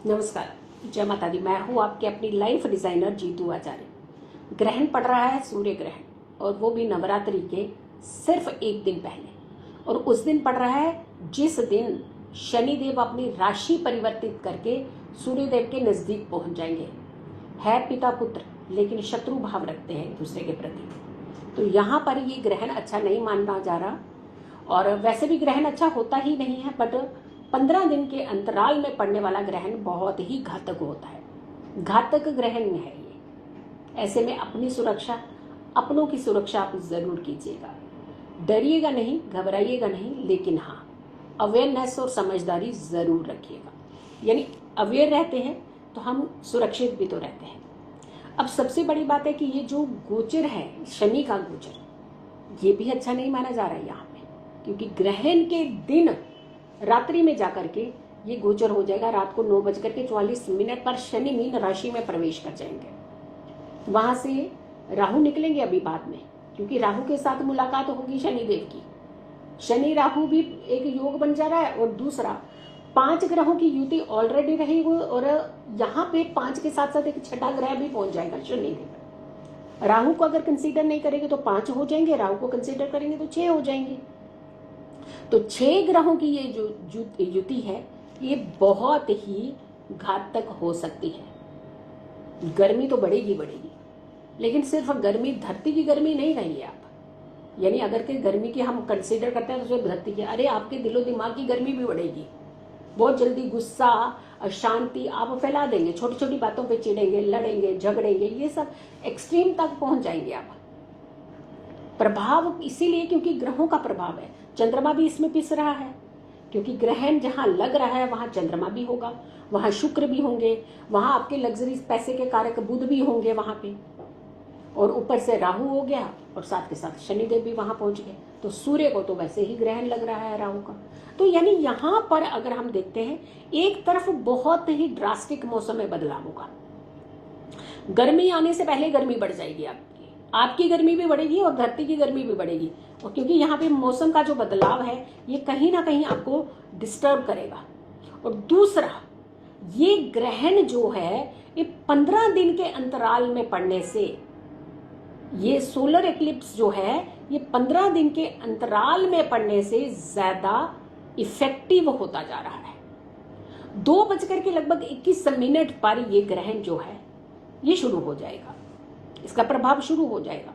नमस्कार, जय माता दी। मैं हूँ आपके अपनी लाइफ डिजाइनर जीतू आचार्य। ग्रहण पड़ रहा है, सूर्य ग्रहण, और वो भी नवरात्रि के सिर्फ एक दिन पहले। और उस दिन पड़ रहा है जिस दिन शनिदेव अपनी राशि परिवर्तित करके सूर्यदेव के नजदीक पहुंच जाएंगे। है पिता पुत्र, लेकिन शत्रु भाव रखते हैं एक दूसरे के प्रति। तो यहाँ पर ये ग्रहण अच्छा नहीं माना जा रहा, और वैसे भी ग्रहण अच्छा होता ही नहीं है, बट 15 दिन के अंतराल में पड़ने वाला ग्रहण बहुत ही घातक होता है। घातक ग्रहण है ये। ऐसे में अपनी सुरक्षा, अपनों की सुरक्षा आप जरूर कीजिएगा। डरिएगा नहीं, घबराइएगा नहीं, लेकिन हाँ, अवेयरनेस और समझदारी जरूर रखिएगा। यानी अवेयर रहते हैं तो हम सुरक्षित भी तो रहते हैं। अब सबसे बड़ी बात है कि ये जो गोचर है, शनि का गोचर, ये भी अच्छा नहीं माना जा रहा है यहाँ पे, क्योंकि ग्रहण के दिन रात्रि में जाकर के ये गोचर हो जाएगा। रात को 9:44 पर शनि मीन राशि में प्रवेश कर जाएंगे। वहां से राहु निकलेंगे अभी बाद में, क्योंकि राहु के साथ मुलाकात होगी शनिदेव की। शनि राहु भी एक योग बन जा रहा है, और दूसरा 5 ग्रहों की युति ऑलरेडी रहेगी, और यहाँ पे 5 के साथ साथ एक छठा ग्रह भी पहुंच जाएगा शनिदेव। राहु को अगर कंसीडर नहीं करेंगे तो 5 हो जाएंगे, राहु को कंसीडर करेंगे तो 6 हो जाएंगे। तो 6 ग्रहों की ये जो युति है, ये बहुत ही घातक हो सकती है। गर्मी तो बढ़ेगी, लेकिन सिर्फ गर्मी, धरती की गर्मी नहीं कहिए आप। यानी अगर के गर्मी की हम कंसीडर करते हैं तो सिर्फ धरती की, अरे आपके दिलो दिमाग की गर्मी भी बढ़ेगी। बहुत जल्दी गुस्सा, अशांति आप फैला देंगे, छोटी छोटी बातों पे चिढ़ेंगे, लड़ेंगे, झगड़ेंगे, ये सब एक्सट्रीम तक पहुंच जाएंगे आप। प्रभाव इसीलिए क्योंकि ग्रहों का प्रभाव है। चंद्रमा भी इसमें पिस रहा है, क्योंकि ग्रहण जहां लग रहा है वहां चंद्रमा भी होगा, वहां शुक्र भी होंगे, वहां आपके लग्जरी पैसे के कारक बुध भी होंगे वहां पे, और ऊपर से राहु हो गया, और साथ के साथ शनिदेव भी वहां पहुंच गए। तो सूर्य को तो वैसे ही ग्रहण लग रहा है राहु का। तो यानी यहां पर अगर हम देखते हैं, एक तरफ बहुत ही ड्रास्टिक मौसम में बदलाव होगा। गर्मी आने से पहले गर्मी बढ़ जाएगी आपकी गर्मी भी बढ़ेगी और धरती की गर्मी भी बढ़ेगी। और क्योंकि यहाँ पे मौसम का जो बदलाव है, ये कहीं ना कहीं आपको डिस्टर्ब करेगा। और दूसरा, ये ग्रहण जो है ये 15 दिन के अंतराल में पड़ने से, ये सोलर एक्लिप्स जो है ये 15 दिन के अंतराल में पड़ने से ज्यादा इफेक्टिव होता जा रहा है। 2:21 पर ये ग्रहण जो है ये शुरू हो जाएगा, इसका प्रभाव शुरू हो जाएगा।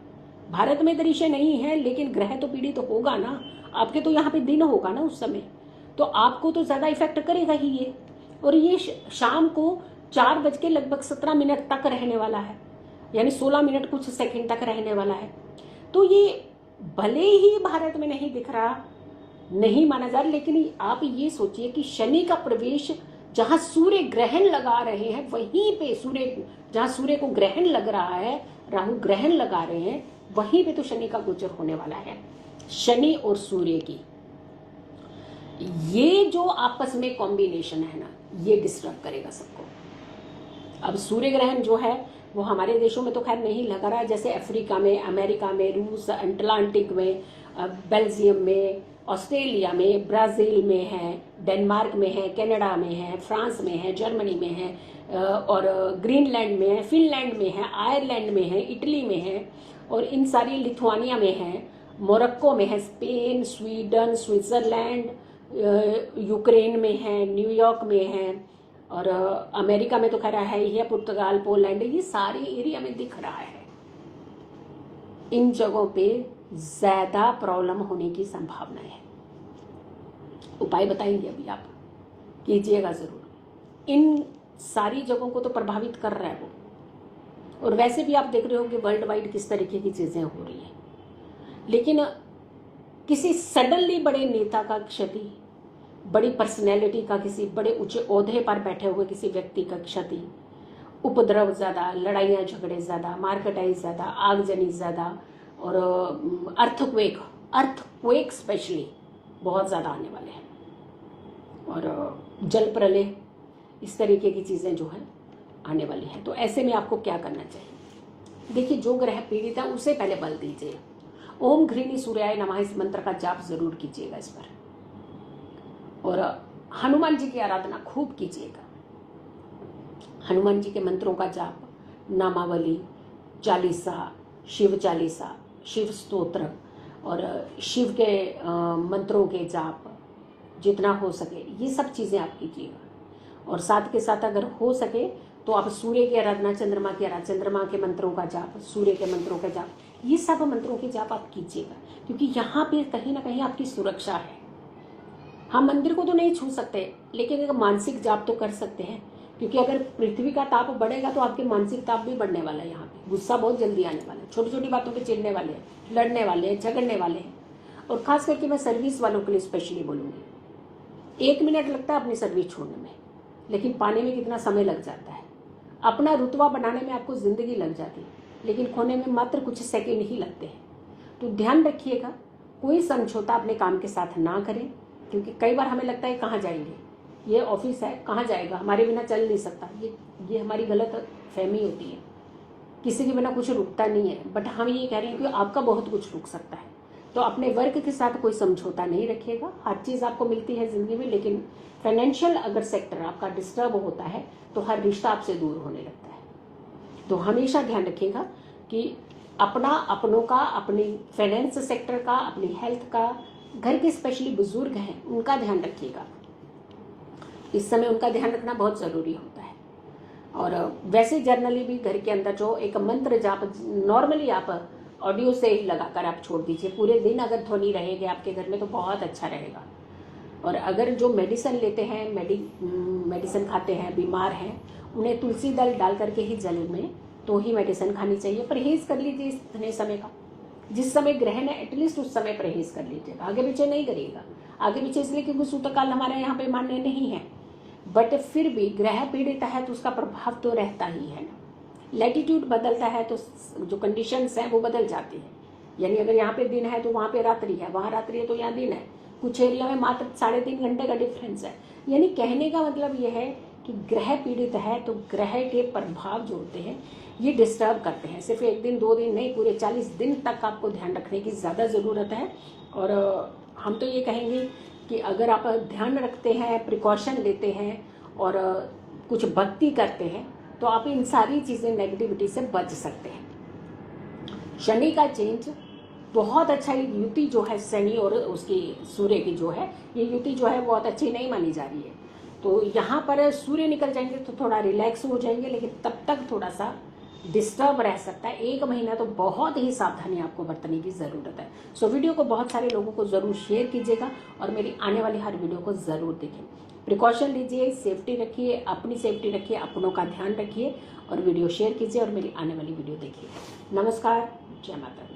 भारत में दृश्य नहीं है, लेकिन ग्रह तो पीड़ित तो होगा ना। आपके तो यहाँ पे दिन होगा ना उस समय, तो आपको तो ज्यादा इफेक्ट करेगा ही ये। और ये शाम को 4:17 तक रहने वाला है, यानी 16 मिनट कुछ सेकंड तक रहने वाला है। तो ये भले ही भारत में नहीं दिख रहा, नहीं माना जा रहा, लेकिन आप ये सोचिए कि शनि का प्रवेश जहां सूर्य ग्रहण लगा रहे हैं, वहीं पे जहां सूर्य को ग्रहण लग रहा है, राहु ग्रहण लगा रहे हैं, वहीं पे तो शनि का गोचर होने वाला है। शनि और सूर्य की ये जो आपस में कॉम्बिनेशन है ना, ये डिस्टर्ब करेगा सबको। अब सूर्य ग्रहण जो है वो हमारे देशों में तो खैर नहीं लगा रहा, जैसे अफ्रीका में, अमेरिका में, रूस, अटलांटिक में, बेल्जियम में, ऑस्ट्रेलिया में, ब्राजील में है, डेनमार्क में है, कनाडा में है, फ्रांस में है, जर्मनी में है, और ग्रीनलैंड में है, फिनलैंड में है, आयरलैंड में है, इटली में है, और इन सारी लिथुआनिया में है, मोरक्को में है, स्पेन, स्वीडन, स्विट्जरलैंड, यूक्रेन में है, न्यूयॉर्क में है, और अमेरिका में तो खैर है ही है, पुर्तगाल, पोलैंड, ये सारे एरिया में दिख रहा है। इन जगहों पे ज्यादा प्रॉब्लम होने की संभावना है। उपाय बताएंगे अभी, आप कीजिएगा जरूर। इन सारी जगहों को तो प्रभावित कर रहा है वो। और वैसे भी आप देख रहे हो कि वर्ल्ड वाइड किस तरीके की चीजें हो रही है। लेकिन किसी सडनली बड़े नेता का क्षति, बड़ी पर्सनैलिटी का, किसी बड़े ऊंचे ओहदे पर बैठे हुए किसी व्यक्ति का क्षति, उपद्रव ज्यादा, लड़ाइयाँ झगड़े ज्यादा, मारकटाई ज्यादा, आगजनी ज्यादा, और अर्थक्वेक स्पेशली बहुत ज्यादा आने वाले हैं, और जल प्रलय, इस तरीके की चीजें जो है आने वाली हैं। तो ऐसे में आपको क्या करना चाहिए? देखिए, जो ग्रह पीड़ित है उसे पहले बल दीजिए। ओम घृणी सूर्याय नमः इस मंत्र का जाप जरूर कीजिएगा इस पर, और हनुमान जी की आराधना खूब कीजिएगा। हनुमान जी के मंत्रों का जाप, नामावली, चालीसा, शिव चालीसा, शिव स्तोत्र और शिव के मंत्रों के जाप जितना हो सके ये सब चीज़ें आप कीजिएगा। और साथ के साथ अगर हो सके तो आप सूर्य की आराधना, चंद्रमा की आराधना, चंद्रमा के मंत्रों का जाप, सूर्य के मंत्रों का जाप, ये सब मंत्रों के जाप आप कीजिएगा, क्योंकि यहाँ पे कहीं ना कहीं आपकी सुरक्षा है। हम मंदिर को तो नहीं छू सकते, लेकिन एक मानसिक जाप तो कर सकते हैं, क्योंकि अगर पृथ्वी का ताप बढ़ेगा तो आपके मानसिक ताप भी बढ़ने वाला है। यहाँ पे गुस्सा बहुत जल्दी आने वाला है, छोटी छोटी बातों पे चिढ़ने वाले हैं, लड़ने वाले हैं, झगड़ने वाले हैं। और खास करके मैं सर्विस वालों के लिए स्पेशली बोलूँगी, 1 मिनट लगता है अपनी सर्विस छोड़ने में, लेकिन पाने में कितना समय लग जाता है। अपना रुतबा बनाने में आपको ज़िंदगी लग जाती है, लेकिन खोने में मात्र कुछ सेकेंड ही लगते हैं। तो ध्यान रखिएगा, कोई समझौता अपने काम के साथ ना करें, क्योंकि कई बार हमें लगता है कहाँ जाएंगे, ये ऑफिस है, कहाँ जाएगा, हमारे बिना चल नहीं सकता। ये हमारी गलत फहमी होती है, किसी के बिना कुछ रुकता नहीं है। बट हम ये कह रहे हैं कि आपका बहुत कुछ रुक सकता है। तो अपने वर्क के साथ कोई समझौता नहीं रखिएगा। हर चीज़ आपको मिलती है ज़िंदगी में, लेकिन फाइनेंशियल अगर सेक्टर आपका डिस्टर्ब होता है तो हर रिश्ता आपसे दूर होने लगता है। तो हमेशा ध्यान रखिएगा कि अपनों का, अपनी फाइनेंस सेक्टर का, अपनी हेल्थ का, घर के स्पेशली बुजुर्ग हैं उनका ध्यान रखिएगा। इस समय उनका ध्यान रखना बहुत ज़रूरी होता है। और वैसे जर्नली भी घर के अंदर जो एक मंत्र जाप नॉर्मली आप ऑडियो से ही लगाकर आप छोड़ दीजिए। पूरे दिन अगर ध्वनि रहेगी आपके घर में तो बहुत अच्छा रहेगा। और अगर जो मेडिसिन लेते हैं, मेडिसिन खाते हैं, बीमार हैं, उन्हें तुलसी दल डाल करके ही जल में तो ही मेडिसिन खानी चाहिए। परहेज़ कर लीजिए इतने समय का, जिस समय ग्रहण है एटलीस्ट उस समय परहेज़ कर लीजिएगा, आगे पीछे नहीं करिएगा। आगे पीछे इसलिए क्योंकि सूतकाल हमारे यहाँ पे मान्य नहीं है, बट फिर भी ग्रह पीड़ित है तो उसका प्रभाव तो रहता ही है ना। लैटिट्यूड बदलता है तो जो कंडीशंस हैं वो बदल जाती हैं। यानी अगर यहाँ पे दिन है तो वहाँ पे रात्रि है, वहाँ रात्रि है तो यहाँ दिन है। कुछ एरिया में मात्र 3.5 घंटे का डिफरेंस है। यानी कहने का मतलब ये है कि ग्रह पीड़ित है तो ग्रह के प्रभाव जो होते हैं ये डिस्टर्ब करते हैं। सिर्फ 1 दिन 2 दिन नहीं, पूरे 40 दिन तक आपको ध्यान रखने की ज़्यादा ज़रूरत है। और हम तो ये कहेंगे कि अगर आप ध्यान रखते हैं, प्रिकॉशन लेते हैं और कुछ भक्ति करते हैं तो आप इन सारी चीज़ें, नेगेटिविटी से बच सकते हैं। शनि का चेंज बहुत अच्छा, युति जो है शनि और उसकी सूर्य की जो है, ये युति जो है बहुत अच्छी नहीं मानी जा रही है। तो यहाँ पर सूर्य निकल जाएंगे तो थोड़ा रिलैक्स हो जाएंगे, लेकिन तब तक थोड़ा सा डिस्टर्ब रह सकता है। 1 महीना तो बहुत ही सावधानी आपको बरतने की ज़रूरत है। सो वीडियो को बहुत सारे लोगों को ज़रूर शेयर कीजिएगा और मेरी आने वाली हर वीडियो को ज़रूर देखें। प्रिकॉशन लीजिए, सेफ्टी रखिए, अपनी सेफ्टी रखिए, अपनों का ध्यान रखिए और वीडियो शेयर कीजिए और मेरी आने वाली वीडियो देखिए। नमस्कार, जय माता दी।